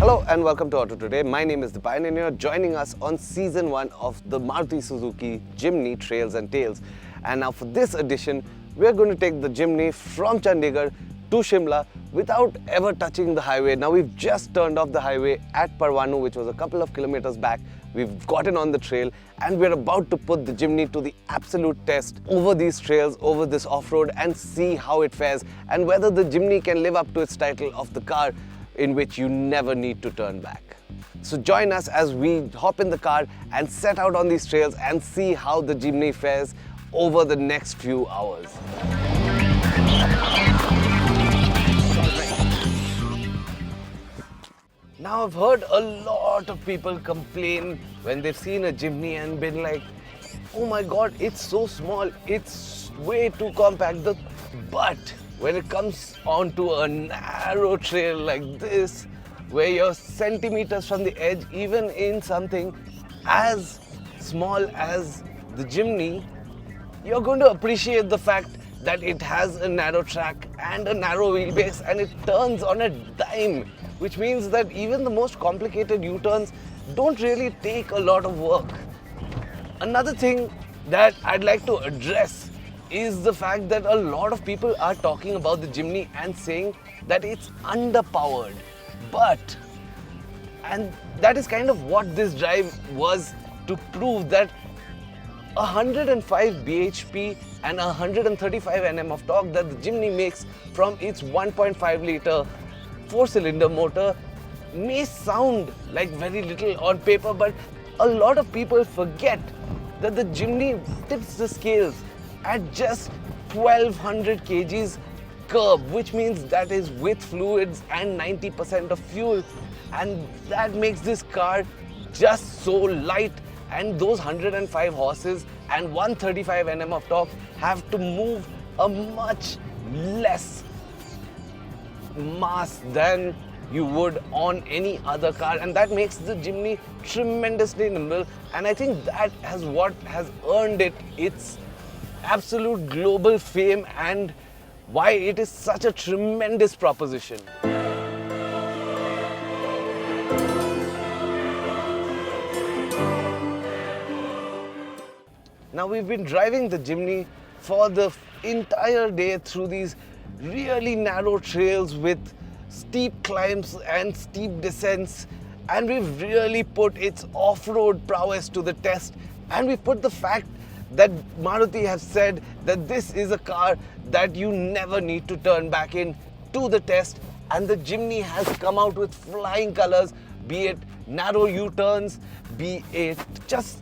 Hello and welcome to AutoToday. My name is the Pioneer, joining us on season 1 of the Maruti Suzuki Jimny Trails and Tales. And now for this edition, we're going to take the Jimny from Chandigarh to Shimla without ever touching the highway. Now we've just turned off the highway at Parwanu, which was a couple of kilometers back. We've gotten on the trail and we're about to put the Jimny to the absolute test over these trails, over this off-road, and see how it fares and whether the Jimny can live up to its title of the car in which you never need to turn back. So join us as we hop in the car and set out on these trails and see how the Jimny fares over the next few hours. Now I've heard a lot of people complain when they've seen a Jimny and been like, oh my god, it's so small, it's way too compact. But when it comes onto a narrow trail like this, where you're centimeters from the edge, even in something as small as the Jimny, you're going to appreciate the fact that it has a narrow track and a narrow wheelbase and it turns on a dime, which means that even the most complicated U-turns don't really take a lot of work. Another thing that I'd like to address is the fact that a lot of people are talking about the Jimny and saying that it's underpowered. And that is kind of what this drive was, to prove that 105 bhp and 135 Nm of torque that the Jimny makes from its 1.5 litre 4-cylinder motor may sound like very little on paper, but a lot of people forget that the Jimny tips the scales at just 1200 kgs curb, which means that is with fluids and 90% of fuel, and that makes this car just so light. And those 105 horses and 135 Nm of torque have to move a much less mass than you would on any other car, and that makes the Jimny tremendously nimble, and I think that has what has earned it its absolute global fame and why it is such a tremendous proposition. Now we've been driving the Jimny for the entire day through these really narrow trails with steep climbs and steep descents, and we've really put its off-road prowess to the test, and we put the fact that Maruti have said that this is a car that you never need to turn back in to the test, and the Jimny has come out with flying colors, be it narrow U-turns, be it just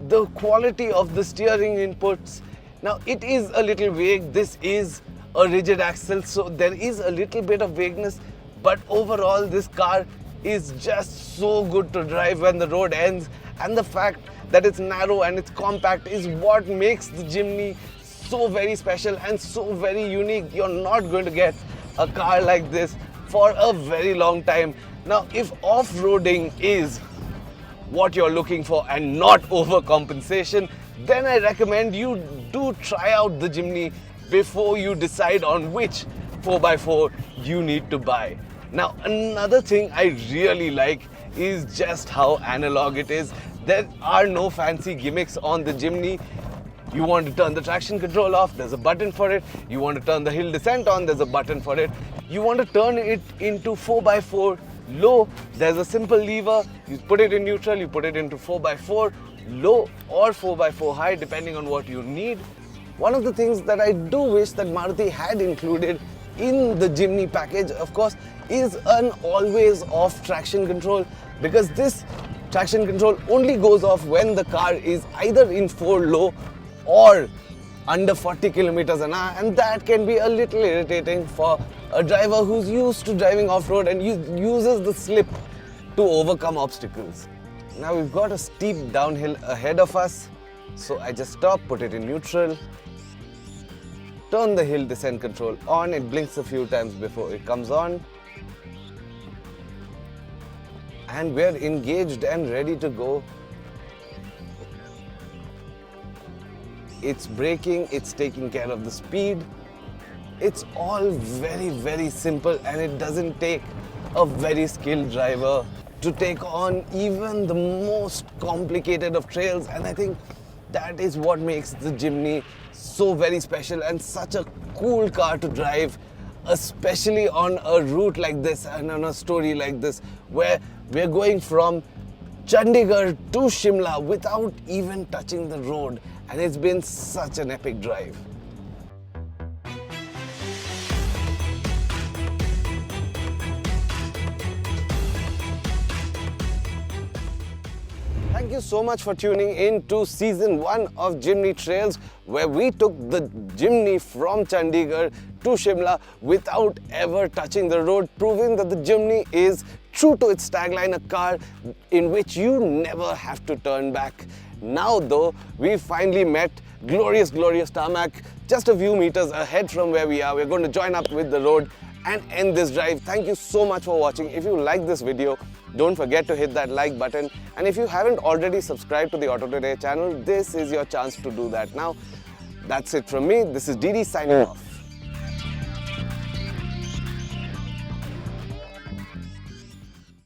the quality of the steering inputs. Now it is a little vague, this is a rigid axle, so there is a little bit of vagueness, but overall this car is just so good to drive when the road ends, and the fact that it's narrow and it's compact is what makes the Jimny so very special and so very unique. You're not going to get a car like this for a very long time. Now, if off-roading is what you're looking for and not overcompensation, then I recommend you do try out the Jimny before you decide on which 4x4 you need to buy. Now, another thing I really like is just how analog it is. There are no fancy gimmicks on the Jimny. You want to turn the traction control off, there's a button for it. You want to turn the hill descent on, there's a button for it. You want to turn it into 4x4 low, there's a simple lever. You put it in neutral, you put it into 4x4 low or 4x4 high, depending on what you need. One of the things that I do wish that Maruti had included in the Jimny package, of course, is an always off traction control, because this traction control only goes off when the car is either in 4 low or under 40 kilometers an hour, and that can be a little irritating for a driver who's used to driving off-road and uses the slip to overcome obstacles. Now we've got a steep downhill ahead of us, so I just stop, put it in neutral, turn the hill descent control on. It blinks a few times before it comes on, and we're engaged and ready to go. It's braking, it's taking care of the speed. It's all very, very simple, and it doesn't take a very skilled driver to take on even the most complicated of trails, and I think that is what makes the Jimny so very special and such a cool car to drive, especially on a route like this and on a story like this, where we're going from Chandigarh to Shimla without even touching the road, and it's been such an epic drive. Thank you so much for tuning in to season 1 of Jimny Trails, where we took the Jimny from Chandigarh to Shimla without ever touching the road, proving that the Jimny is true to its tagline, a car in which you never have to turn back. Now though, we finally met glorious tarmac just a few meters ahead from where we are. We're going to join up with the road and end this drive. Thank you so much for watching. If you like this video, don't forget to hit that like button, and if you haven't already subscribed to the AutoToday channel, this is your chance to do that now. That's it from me. This is Didi signing off.